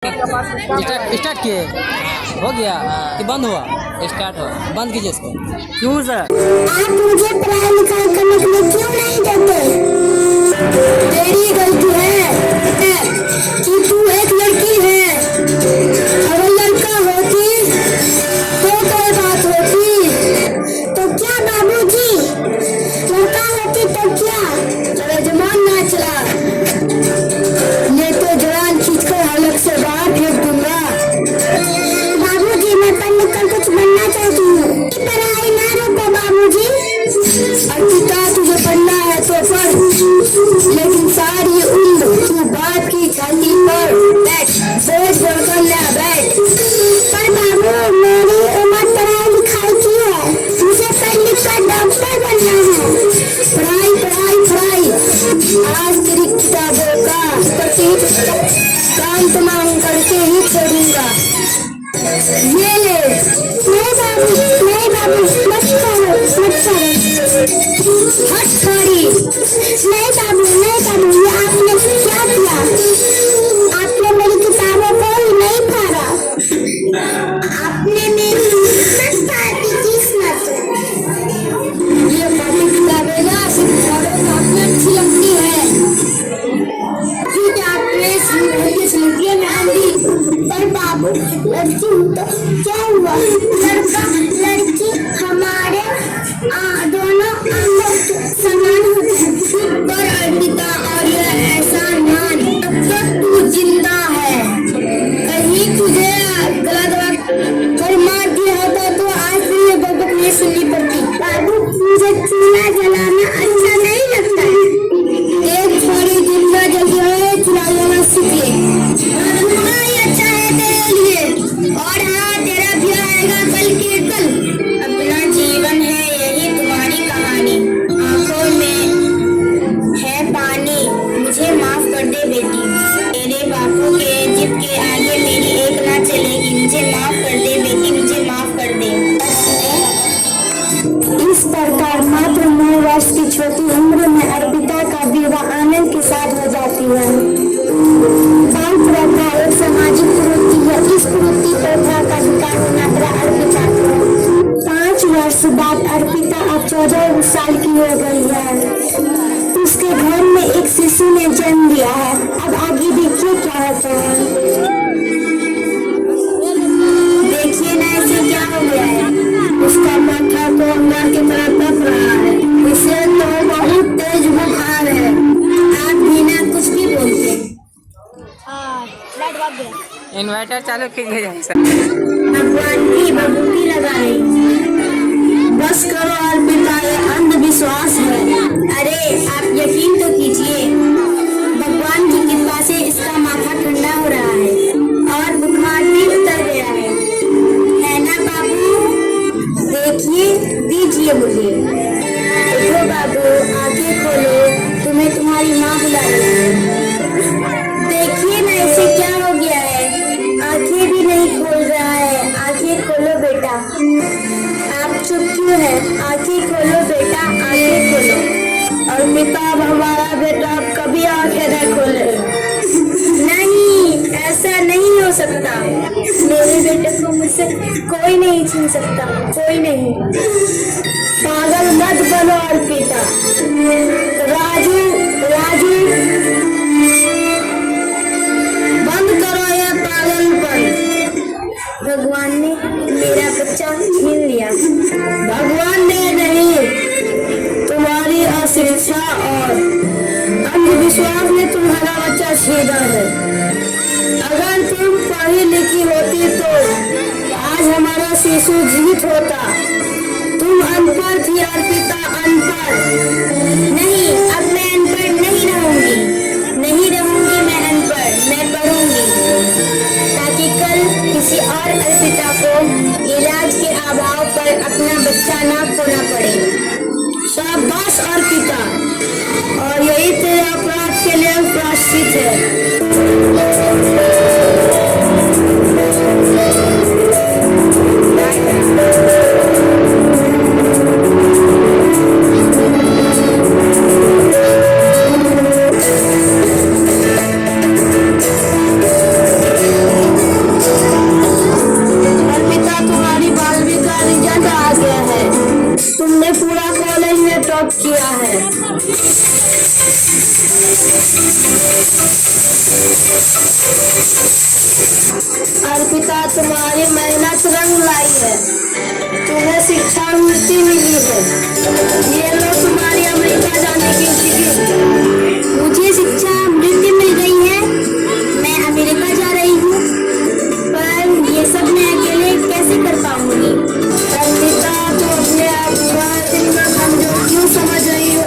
Start किए हो गया कि बंद हुआ? स्टार्ट हो। बंद कीजिए इसको। क्यों सर? आप मुझे पढ़ाई लिखाई करने के लिए क्यों नहीं देते? तेरी गलती है कि तू एक लड़की है। अगर लड़का होती तो कोई बात होती। तो क्या बाबूजी, लड़का होती तो क्या तेरा जमान ना चला? ये तो जवान खींचकर हलक से बाहर फेंक दूंगा। बाबूजी, मैं पढ़ लिख कर कुछ बनना चाहती हूँ। पढ़ाई ना रोको बाबूजी। अर्पिता, तुझे पढ़ना है तो पढ़, लेकिन सारी उम्र तू बाप की छाती पर बैठ, बोझ बढ़कर ना बैठ। पर बाबू, मेरी उम्र पढ़ाई लिखाई की है, मुझे पढ़ लिख कर डॉक्टर बनना है। पढ़ाई पढ़ाई पढ़ाई। आज तेरी किताबों का प्रति काम तमाम करके ही छोड़ूंगा। ये ले। नहीं बाबू, नहीं बाबू, मत करो, मत करो। हट छोड़ी। नहीं बाबू, नहीं बाबू, ये आपने क्या किया? आपने मेरी किताबों को ही नहीं फाड़ा। आपने मेरी किस्मत। ये कॉपी किताबें ना सिर्फ किताबों को आपने अच्छी लगती है। ठीक है, आपने लड़कियां नाम दी, पर बाबू लड़की हूँ तो क्या हुआ? लड़का लड़की हमारे दोनों समान होते हैं। पर अर्पिता, और यह ऐसा ध्यान, अब तक तू जिंदा है। कहीं तुझे गलत बात कर मार दिया होता तो आज भी ये बकबक नहीं सुननी पड़ती। बाबू, मुझे चूल्हा जलाना अच्छा नहीं लगता है। एक थोड़ी जिंदा जल है, चूल्हा जलाना सीख ले। ही अच्छा है तेरे लिए। और हाँ, तेरा भी आएगा कल के कल। अपना जीवन है यही तुम्हारी कहानी। आंखों में है पानी, मुझे माफ कर दे बेटी। तेरे बापू के जिद के आगे मेरी एक ना चलेगी। मुझे माफ कर दे बेटी, मुझे माफ कर दे। इस प्रकार मात्र 9 वर्ष की छोटी उम्र में अर्पिता का विवाह आनंद के साथ हो जाती है। बाल प्रथा एक सामाजिक कुरीति है। इस कुरीति प्रथा का शिकार होना पड़ा अर्पिता को। 5 वर्ष बाद अर्पिता अब 14 साल की हो गई है। उसके घर में एक शिशु ने जन्म लिया है। अब आगे देखिए क्या होता है। देखिए ना, इसे क्या हो गया है? उसका माथा तो अंगार की तरह तप रहा है। इसे तो बहुत तेज बुखार है। आप बिना कुछ भी बोलते। इन्वर्टर चालू कीजिए सर। भगवान की बबूकी लगा रही। बस करो अर्पिता, ये अंधविश्वास है। अरे आप यकीन तो कीजिए, भगवान की कृपा से इसका माथा ठंडा हो रहा है और बुखार भी उतर गया है ना बाबू? देखिए, दीजिए मुझे। देखो बाबू, आंखें खोलो, तुम्हें तुम्हारी माँ बुला रही है। देखिए ना, इसे क्या हो गया है? आंखें भी नहीं खोल रहा है। आंखें खोलो बेटा। आप चुप क्यों है? आंखें खोलो बेटा, आंखें खोलो। और पिता, अब हमारा बेटा अब कभी आंखें न खोले। नहीं, ऐसा नहीं हो सकता। मेरे बेटे को मुझसे कोई नहीं छीन सकता, कोई नहीं। पागल मत बनो अर्पिता। राजू, राजू, बंद करो यह पागलपन। भगवान ने मेरा बच्चा छीन लिया। भगवान ने नहीं, तुम्हारी अशिक्षा और अंधविश्वास ने तुम्हारा बच्चा छीना है। अगर तुम पढ़ी लिखी होती तो आज हमारा शिशु जीवित होता। तुम अनपढ़ थी अर्पिता, अनपढ़। नहीं, अब मैं अनपढ़ नहीं रहूंगी। नहीं रहूंगी मैं अनपढ़, मैं पढ़ूंगी, ताकि कल किसी और अर्पिता को इलाज के अभाव पर अपना बच्चा ना खोना पड़े। शाबाश अर्पिता, और यही तेरे अपराध के लिए प्रायश्चित है। तुम्हारी मेहनत रंग लाई है, तुम्हें शिक्षावृत्ति मिली है। ये लो तुम्हारी अमेरिका जाने की टिकट। मुझे शिक्षावृत्ति मिल गई है, मैं अमेरिका जा रही हूँ, पर ये सब मैं अकेले कैसे कर पाऊंगी? अर्पिता, तो अपने आप को इतना कमजोर क्यों समझ रही हो?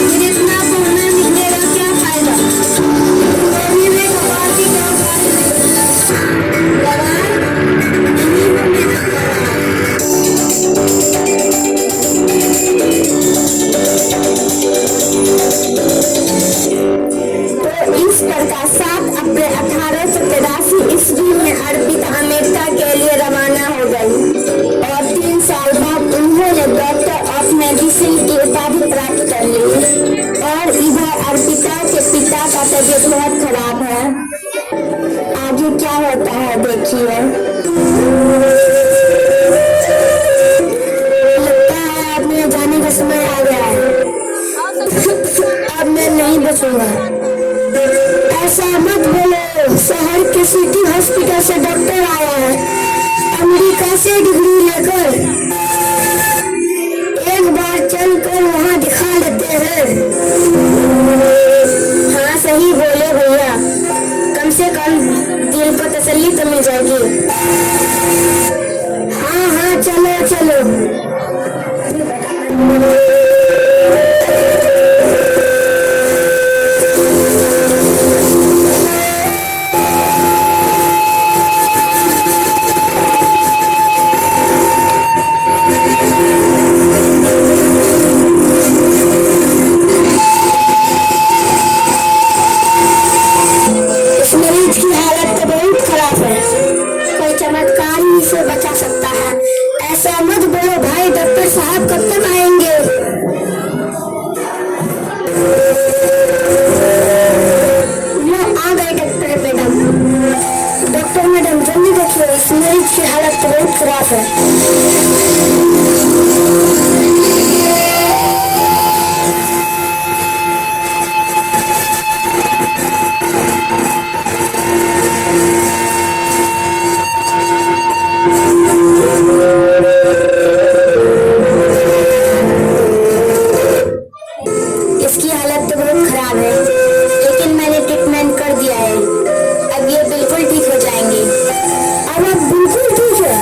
फिर इतना पढ़ना निकलेगा क्या फायदा? तुम्हारी में कपाल की क्या तो इस प्रकार 7 अप्रैल 1883 ईस्वी में अर्पिता अमेरिका के लिए रवाना हो गई और 3 साल बाद उन्होंने डॉक्टर ऑफ मेडिसिन की उपाधि प्राप्त कर ली। और इधर अर्पिता के पिता का तबीयत बहुत खराब है। आगे क्या होता है देखिए। लगता है अब मेरे जाने का समय आ गया है, अब मैं नहीं बचूंगा। ऐसा मत बोलो, शहर के सिटी हॉस्पिटल से डॉक्टर आया है, अमेरिका से डिग्री लेकर। एक बार चलकर वहाँ दिखा लेते हैं। हाँ सही बोले भैया, कम से कम दिल को तसल्ली तो मिल जाएगी। हाँ हाँ चलो चलो। इस मरीज की हालत तो बहुत खराब है, कोई चमत्कार ही इसे बचा सकता है। ऐसा मत बोलो भाई, डॉक्टर साहब कब तक आएंगे? वो आ गए डॉक्टर मैडम। डॉक्टर मैडम जल्दी देखिए, इस मरीज की हालत तो बहुत खराब है। इसकी हालत तो बहुत खराब है, लेकिन मैंने ट्रीटमेंट कर दिया है, अब ये बिल्कुल ठीक हो जाएंगे। अब आप बिल्कुल ठीक है?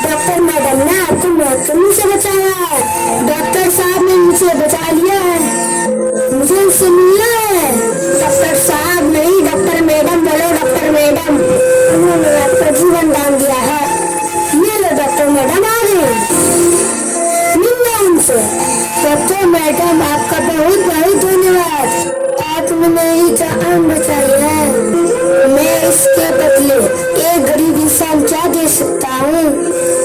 डॉक्टर मैडम ने आपको मौत से मुझसे बचाया है, डॉक्टर साहब ने मुझे बचा लिया है, मुझे उससे मिलना है। डॉक्टर साहब नहीं, डॉक्टर मैडम बोलो, डॉक्टर मैडम। उन्होंने आपका जीवन दान दिया है। ये लो डॉक्टर मैडम आ गए, मिलना उनसे। डॉक्टर मैडम आपका बहुत बहुत धन्यवाद, आपने मेरी जान बचाई है। मैं इसके बदले एक गरीब इंसान क्या दे सकता हूँ?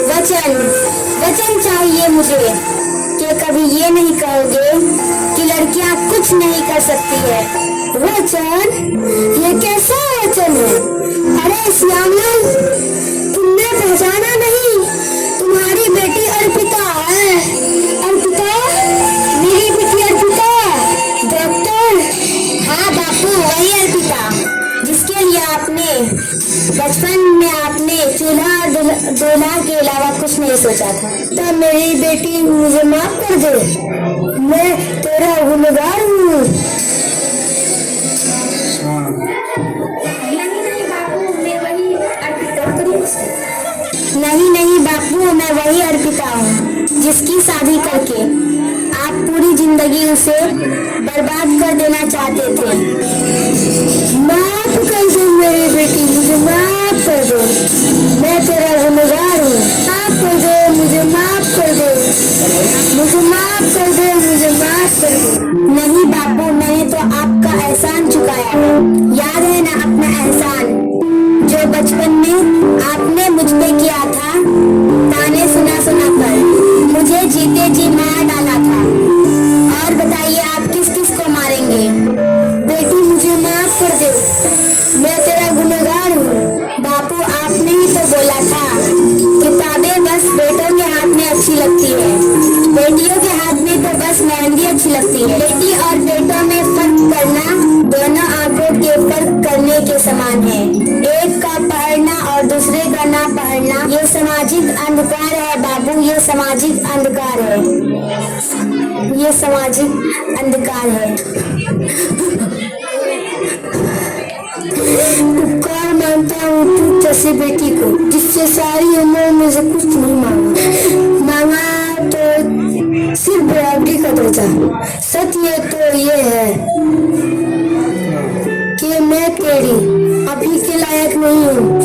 वचन, वचन चाहिए मुझे कि कभी ये नहीं कहोगे कि लड़कियाँ कुछ नहीं कर सकती है। वचन? ये कैसा वचन है? अरे श्यामलाल, तुमने पहचाना नहीं? तुम्हारी बेटी अर्पिता है। अर्पिता, मेरी बेटी अर्पिता। डॉक्टर? हाँ बापू, वही अर्पिता जिसके लिए आपने बचपन में आपने चूल्हा दूल्हा के अलावा कुछ नहीं सोचा था। तो मेरी बेटी, मुझे माफ कर दे, मैं तेरा गुनहगार हूँ। नहीं नहीं बापू, मैं वही अर्पिता हूँ जिसकी शादी करके आप पूरी जिंदगी उसे बर्बाद कर देना चाहते थे। माफ कर दो मेरी बेटी, मुझे माफ कर दो, मैं तेरा गुनहगार हूँ। माफ कर दो मुझे, माफ कर दो मुझे, माफ कर दो मुझे, माफ कर दो। नहीं बापू, मैंने तो आपका एहसान चुकाया है। याद है ना अपना एहसान जो बचपन में आपने मुझ पे किया था? ताने सुना सुना कर मुझे जीते जी मार डाला था। और बताइए आप किस किस को मारेंगे? बेटी मुझे माफ कर दे, मैं तेरा गुनहगार हूँ। बापू आपने ही तो बोला था किताबें बस बेटों के हाथ में अच्छी लगती है, बेटियों के हाथ में तो बस मेहंदी अच्छी लगती है। बेटी और बेटों में फर्क करना दोनों आंखों के फर्क करने के समान है। एक का पढ़ना और दूसरे का करना ये सामाजिक अंधकार है बाबू, ये सामाजिक अंधकार है, ये सामाजिक अंधकार है। उपकार मानता हूँ तू जैसे बेटी को, जिससे सारी उम्र में से कुछ नहीं मांगा तो सिर्फ बराबरी का दर्जा। सत्य तो ये है कि मैं तेरी अभी के लायक नहीं हूँ,